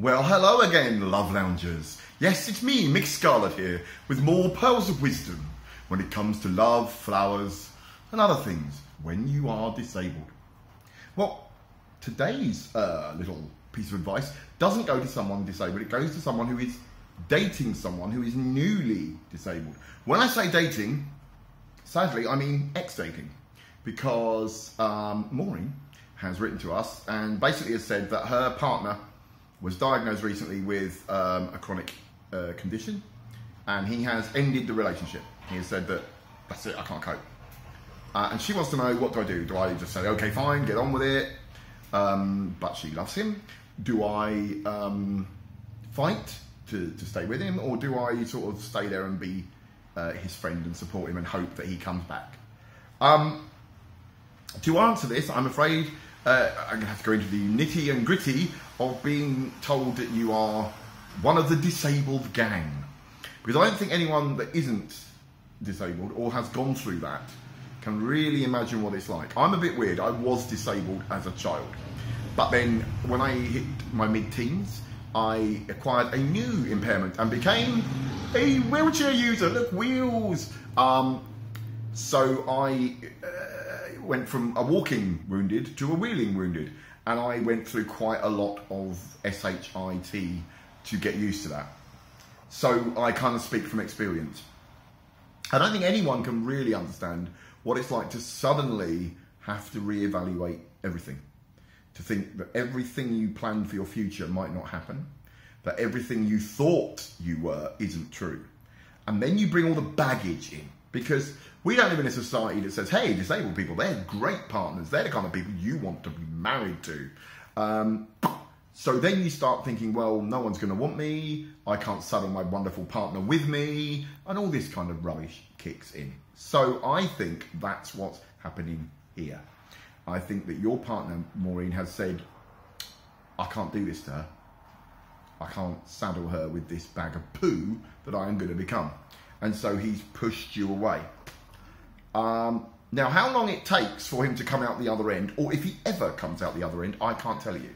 Well, hello again, love loungers. Yes, it's me, Mik Scarlet here, with more pearls of wisdom when it comes to love, flowers, and other things when you are disabled. Well, today's little piece of advice doesn't go to someone disabled, it goes to someone who is dating someone who is newly disabled. When I say dating, sadly, I mean ex-dating, because Maureen has written to us and basically has said that her partner was diagnosed recently with a chronic condition, and he has ended the relationship. He has said that, that's it, I can't cope. And she wants to know, what do I do? Do I just say, okay, fine, get on with it? But she loves him. Do I fight to stay with him, or do I sort of stay there and be his friend and support him and hope that he comes back? To answer this, I'm afraid I'm going to have to go into the nitty and gritty of being told that you are one of the disabled gang. Because I don't think anyone that isn't disabled or has gone through that can really imagine what it's like. I'm a bit weird. I was disabled as a child. But then when I hit my mid-teens, I acquired a new impairment and became a wheelchair user. Look, wheels. So I went from a walking wounded to a wheeling wounded, and I went through quite a lot of SHIT to get used to that. So I kind of speak from experience. I don't think anyone can really understand what it's like to suddenly have to reevaluate everything, to think that everything you planned for your future might not happen, that everything you thought you were isn't true, and then you bring all the baggage in. Because we don't live in a society that says, hey, disabled people, they're great partners. They're the kind of people you want to be married to. So then you start thinking, well, no one's going to want me. I can't saddle my wonderful partner with me. And all this kind of rubbish kicks in. So I think that's what's happening here. I think that your partner, Maureen, has said, I can't do this to her. I can't saddle her with this bag of poo that I am going to become. And so he's pushed you away. Now, how long it takes for him to come out the other end, or if he ever comes out the other end, I can't tell you.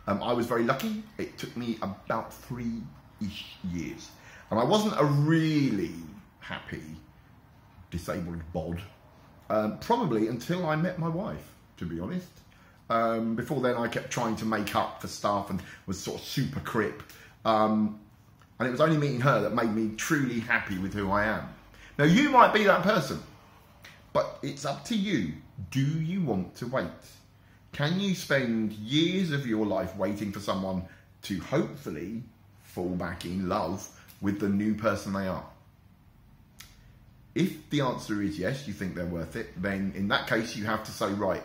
I was very lucky. It took me about 3-ish years. And I wasn't a really happy disabled bod, probably until I met my wife, to be honest. Before then, I kept trying to make up for stuff and was sort of super crip. And it was only meeting her that made me truly happy with who I am. Now, you might be that person, but it's up to you. Do you want to wait? Can you spend years of your life waiting for someone to hopefully fall back in love with the new person they are? If the answer is yes, you think they're worth it, then in that case, you have to say, right,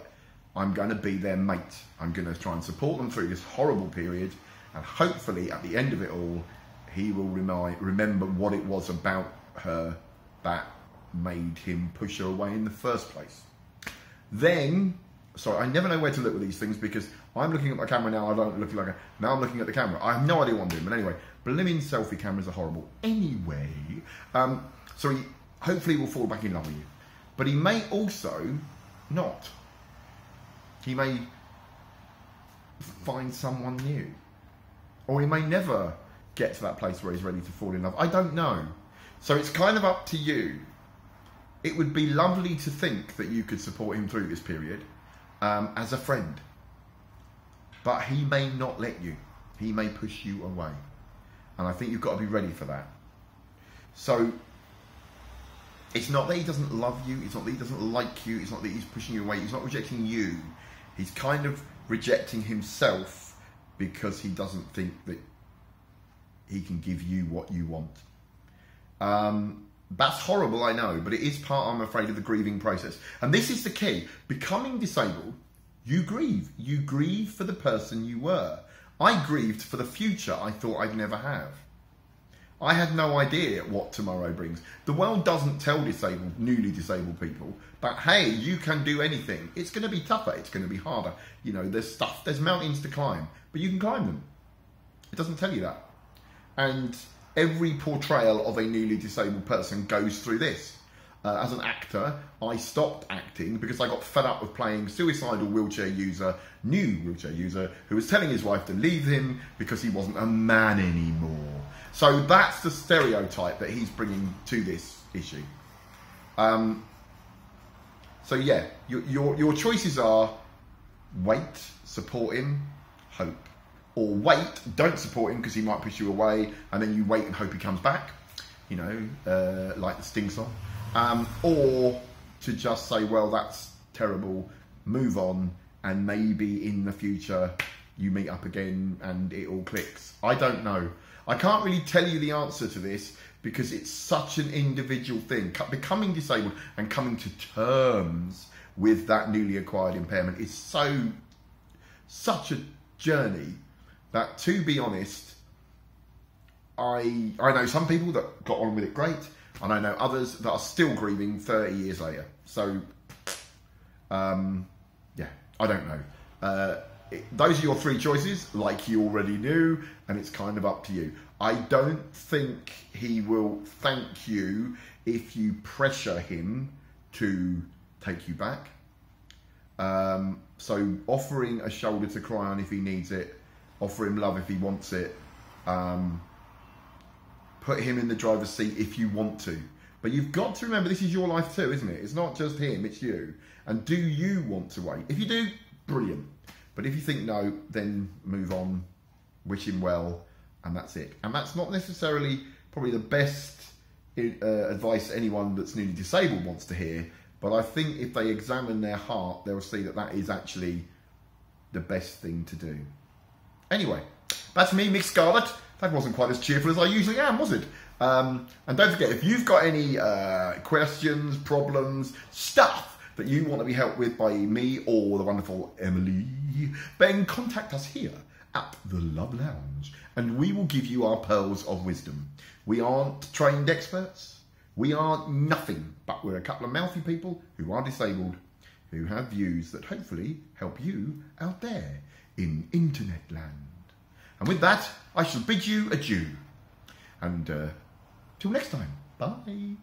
I'm going to be their mate. I'm going to try and support them through this horrible period, and hopefully at the end of it all, he will remember what it was about her that made him push her away in the first place. Then, sorry, I never know where to look with these things because I'm looking at my camera now, I don't look like a... Now I'm looking at the camera. I have no idea what I'm doing, but anyway, blimmin' selfie cameras are horrible. Anyway, so he hopefully will fall back in love with you. But he may also not. He may find someone new. Or he may never get to that place where he's ready to fall in love. I don't know. So it's kind of up to you. It would be lovely to think that you could support him through this period as a friend. But he may not let you. He may push you away. And I think you've got to be ready for that. So it's not that he doesn't love you. It's not that he doesn't like you. It's not that he's pushing you away. He's not rejecting you. He's kind of rejecting himself because he doesn't think that he can give you what you want. That's horrible, I know, but it is part, I'm afraid, of the grieving process. And this is the key. Becoming disabled, you grieve. You grieve for the person you were. I grieved for the future I thought I'd never have. I had no idea what tomorrow brings. The world doesn't tell newly disabled people, but hey, you can do anything. It's going to be tougher. It's going to be harder. You know, there's mountains to climb, but you can climb them. It doesn't tell you that. And every portrayal of a newly disabled person goes through this. as an actor, I stopped acting because I got fed up with playing suicidal new wheelchair user, who was telling his wife to leave him because he wasn't a man anymore. So that's the stereotype that he's bringing to this issue. So yeah, your choices are wait, support him, hope. Or wait, don't support him because he might push you away, and then you wait and hope he comes back, you know, like the Sting song. Or to just say, well, that's terrible, move on, and maybe in the future you meet up again and it all clicks. I don't know. I can't really tell you the answer to this because it's such an individual thing. Becoming disabled and coming to terms with that newly acquired impairment is such a journey that, to be honest, I know some people that got on with it great, and I know others that are still grieving 30 years later. So, yeah, I don't know. Those are your three choices, like you already knew, and it's kind of up to you. I don't think he will thank you if you pressure him to take you back. So offering a shoulder to cry on if he needs it, offer him love if he wants it, put him in the driver's seat if you want to. But you've got to remember this is your life too, isn't it? It's not just him, it's you. And do you want to wait? If you do, brilliant. But if you think no, then move on, wish him well, and that's it. And that's not necessarily probably the best advice anyone that's newly disabled wants to hear, but I think if they examine their heart, they'll see that that is actually the best thing to do. Anyway, that's me, Mik Scarlet. That wasn't quite as cheerful as I usually am, was it? And don't forget, if you've got any questions, problems, stuff that you want to be helped with by me or the wonderful Emily, then contact us here at the Love Lounge and we will give you our pearls of wisdom. We aren't trained experts. We aren't nothing, but we're a couple of mouthy people who are disabled, who have views that hopefully help you out there in internet land. And with that, I shall bid you adieu. And till next time, bye.